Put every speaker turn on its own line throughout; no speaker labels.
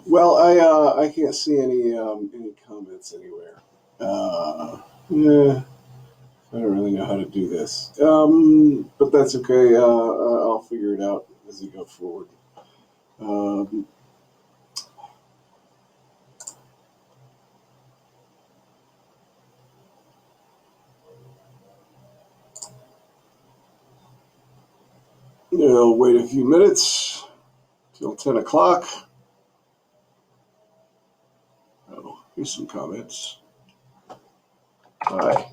Well, I can't see any comments anywhere. Yeah, I don't really know how to do this, but that's okay. I'll figure it out as we go forward. Um, I'll wait a few minutes till 10 o'clock. Oh, here's some comments. Hi,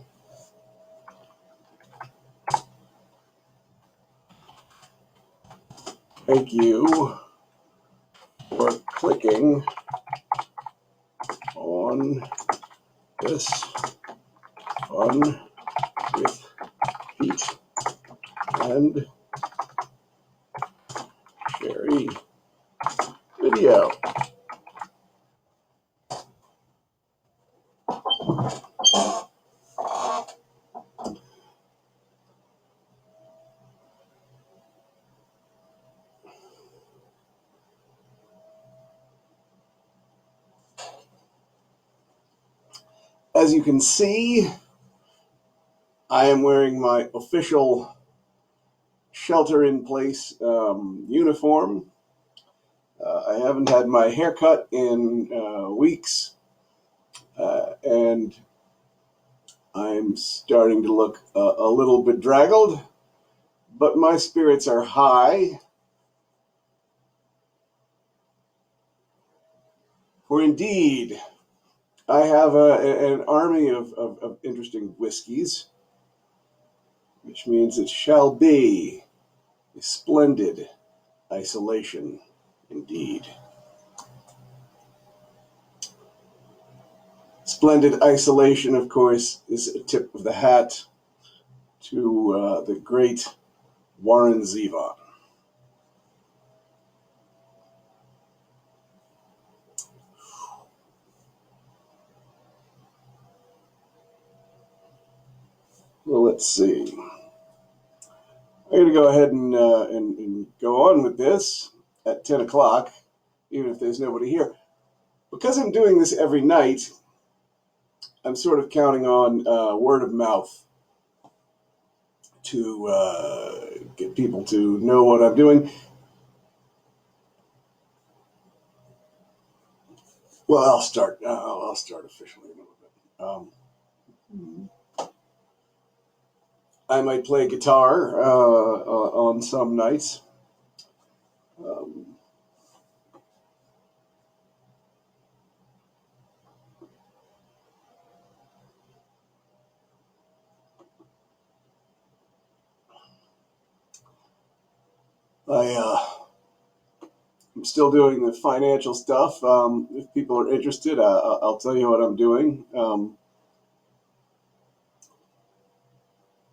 thank you for clicking on this fun with Pete and Sherry video. As you can see, I am wearing my official shelter-in-place uniform. I haven't had my hair cut in weeks, and I'm starting to look a little bedraggled, but my spirits are high, for indeed I have an army of interesting whiskeys, which means it shall be a splendid isolation indeed. Splendid Isolation, of course, is a tip of the hat to the great Warren Zevon. Well, let's see. I'm going to go ahead and go on with this at 10 o'clock, even if there's nobody here. Because I'm doing this every night, I'm sort of counting on word of mouth to get people to know what I'm doing. Well, I'll start officially in a little bit. I might play guitar on some nights. Um, I'm still doing the financial stuff. If people are interested, I'll tell you what I'm doing.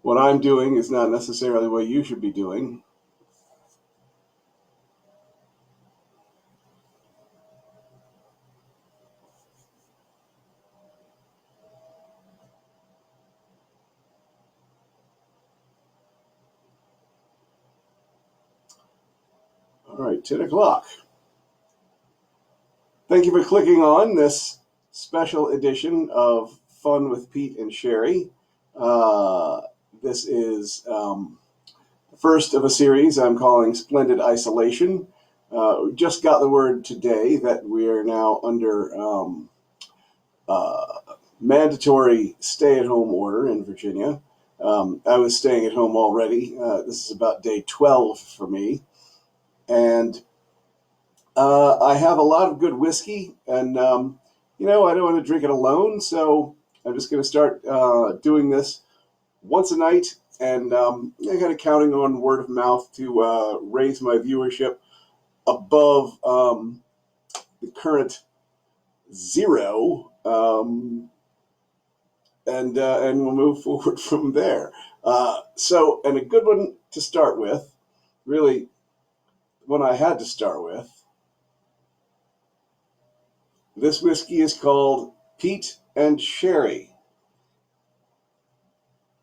What I'm doing is not necessarily what you should be doing. All right, 10 o'clock. Thank you for clicking on this special edition of Fun with Pete and Sherry. This is the first of a series I'm calling Splendid Isolation. We just got the word today that we are now under uh, mandatory stay-at-home order in Virginia. I was staying at home already. This is about day 12 for me. And I have a lot of good whiskey, and I don't want to drink it alone, so I'm just going to start doing this once a night, and I kind of counting on word of mouth to raise my viewership above the current zero, and we'll move forward from there. And a good one to start with, really, one I had to start with. This whiskey is called Peat and Sherry.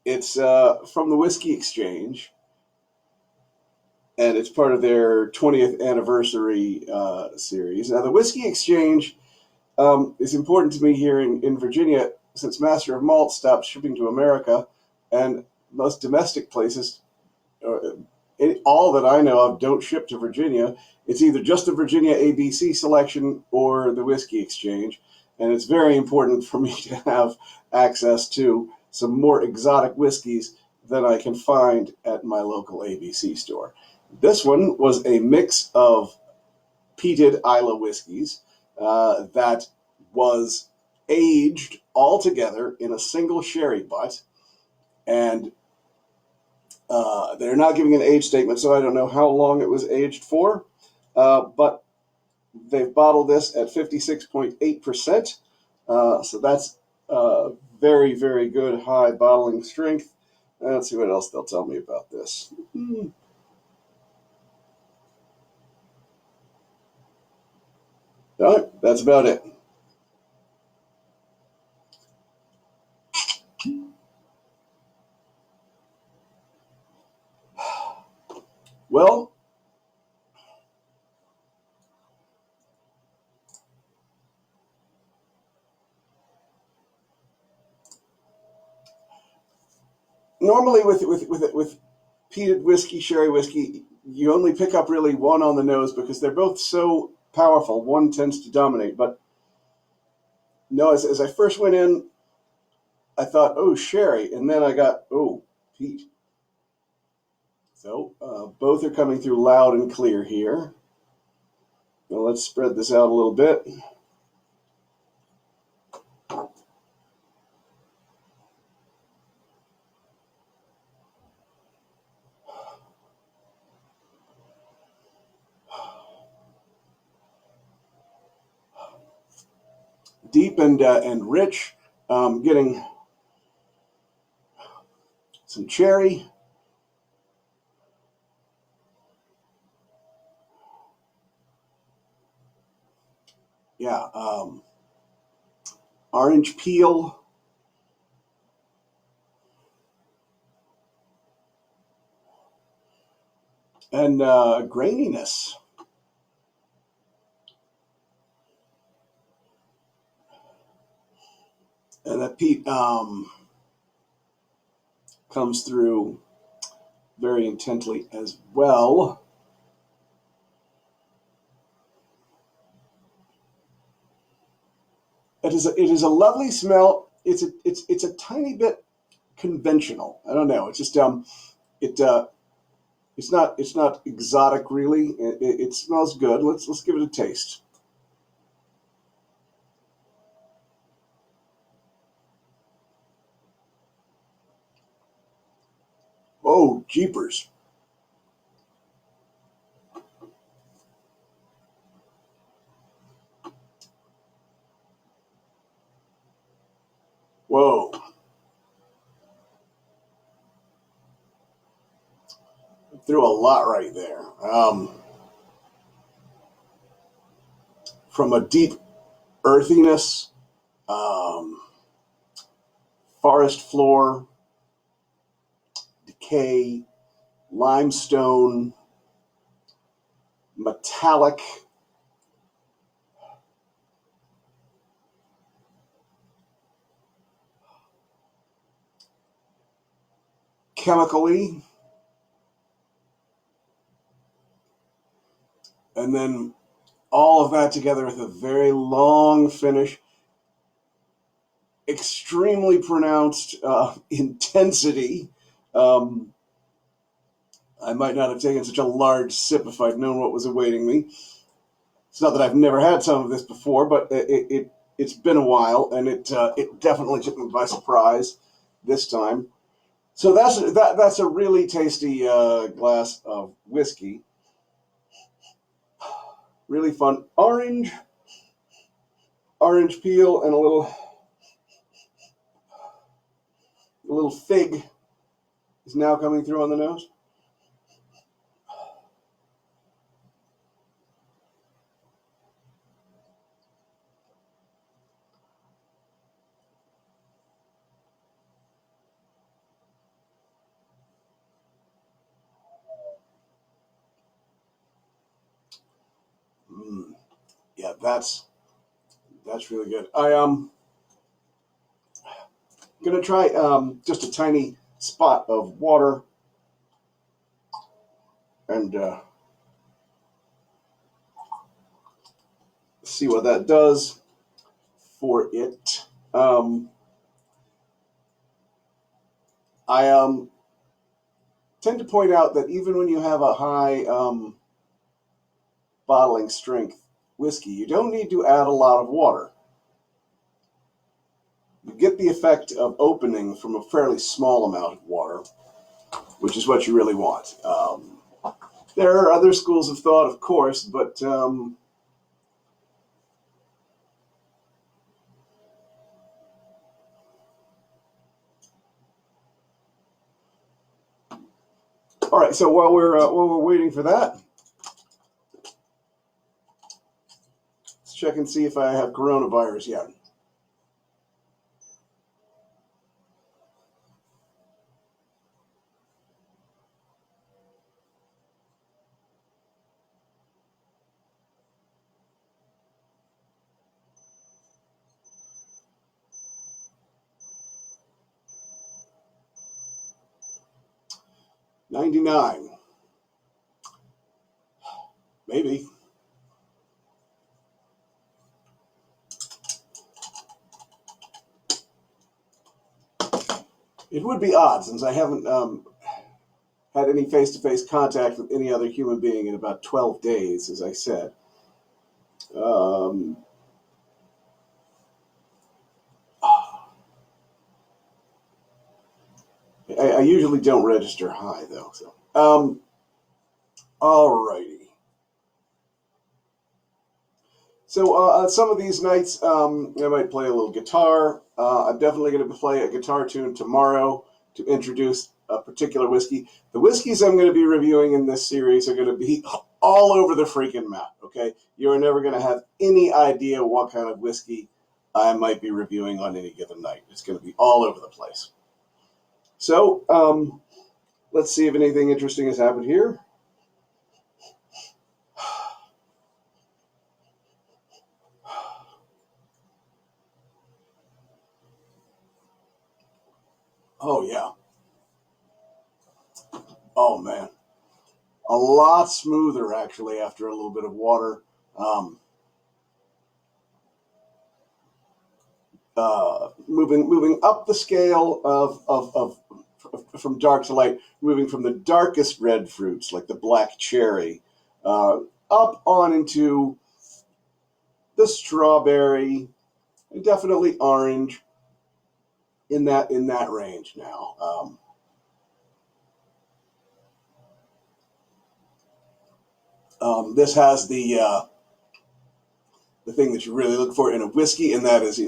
It's from the Whiskey Exchange, and it's part of their 20th anniversary series. Now, the Whiskey Exchange is important to me here in Virginia, since Master of Malt stopped shipping to America, and most domestic places, all that I know of, don't ship to Virginia. It's either just the Virginia ABC selection or the Whiskey Exchange, and it's very important for me to have access to some more exotic whiskeys than I can find at my local ABC store. This one was a mix of peated Islay whiskeys that was aged all together in a single sherry butt, and they're not giving an age statement, so I don't know how long it was aged for, but they've bottled this at 56.8%, so that's very, very good high bottling strength. Let's see what else they'll tell me about this. All right, that's about it. Well, normally with peated whiskey, sherry whiskey, you only pick up really one on the nose because they're both so powerful. One tends to dominate. But no, as I first went in, I thought, oh, sherry. And then I got, oh, peat. So both are coming through loud and clear here. Now let's spread this out a little bit. Deep and rich, getting some cherry. Yeah, orange peel. And graininess. And that peat comes through very intently as well. It is a lovely smell. It's a tiny bit conventional. I don't know. It's just it it's not exotic really. It smells good. Let's give it a taste. Oh, jeepers! Whoa! Threw a lot right there. From a deep earthiness, um, forest floor, decay, limestone, metallic, chemically, and then all of that together with a very long finish, extremely pronounced intensity. Um, I might not have taken such a large sip if I'd known what was awaiting me. It's not that I've never had some of this before, but it's been a while, and it definitely took me by surprise this time. So that's a really tasty glass of whiskey. Really fun. Orange peel, and a little fig is now coming through on the nose. Yeah, that's really good. Gonna try just a tiny spot of water and see what that does for it. I tend to point out that even when you have a high bottling strength whiskey, you don't need to add a lot of water. You get the effect of opening from a fairly small amount of water, which is what you really want. There are other schools of thought, of course, but all right. So while we're waiting for that, let's check and see if I have coronavirus yet. $99, maybe. It would be odd since I haven't had any face-to-face contact with any other human being in about 12 days, as I said. Um, I usually don't register high, though. So, all righty. So some of these nights, I might play a little guitar. I'm definitely going to play a guitar tune tomorrow to introduce a particular whiskey. The whiskeys I'm going to be reviewing in this series are going to be all over the freaking map, okay? You're never going to have any idea what kind of whiskey I might be reviewing on any given night. It's going to be all over the place. So let's see if anything interesting has happened here. Oh, yeah. Oh, man. A lot smoother, actually, after a little bit of water. Moving up the scale of from dark to light, moving from the darkest red fruits, like the black cherry, up on into the strawberry, and definitely orange, in that range now. This has the thing that you really look for in a whiskey, and that is,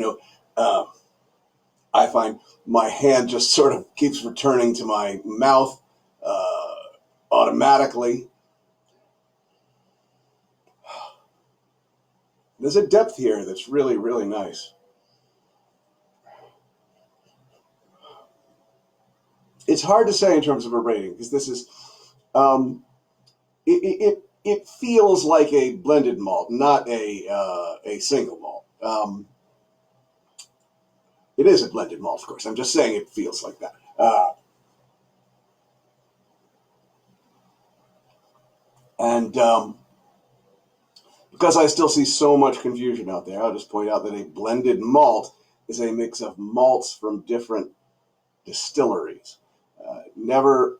I find my hand just sort of keeps returning to my mouth automatically. There's a depth here that's really, really nice. It's hard to say in terms of a rating because this is it feels like a blended malt, not a single malt. It is a blended malt, of course. I'm just saying it feels like that. And because I still see so much confusion out there, I'll just point out that a blended malt is a mix of malts from different distilleries. Never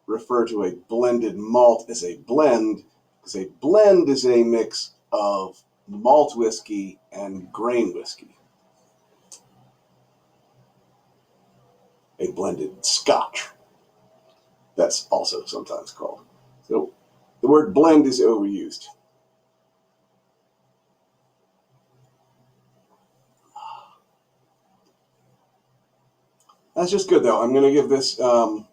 refer to a blended malt as a blend, because a blend is a mix of malt whiskey and grain whiskey. A blended scotch, that's also sometimes called. So the word blend is overused. That's just good, though. I'm going to give this, I'm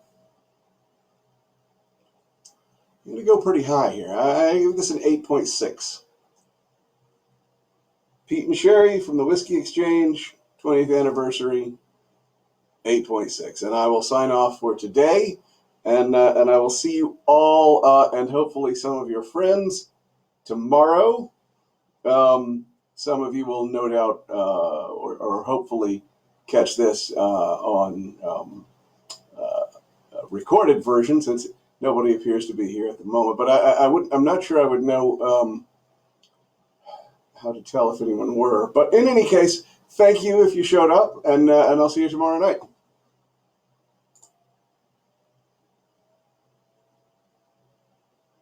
going to go pretty high here. I give this an 8.6. Peat and Sherry from the Whiskey Exchange, 20th anniversary, 8.6. And I will sign off for today, and I will see you all, and hopefully some of your friends, tomorrow Some of you will no doubt or hopefully catch this on a recorded version, since nobody appears to be here at the moment. But I'm not sure I would know how to tell if anyone were. But in any case, thank you if you showed up, and I'll see you tomorrow night.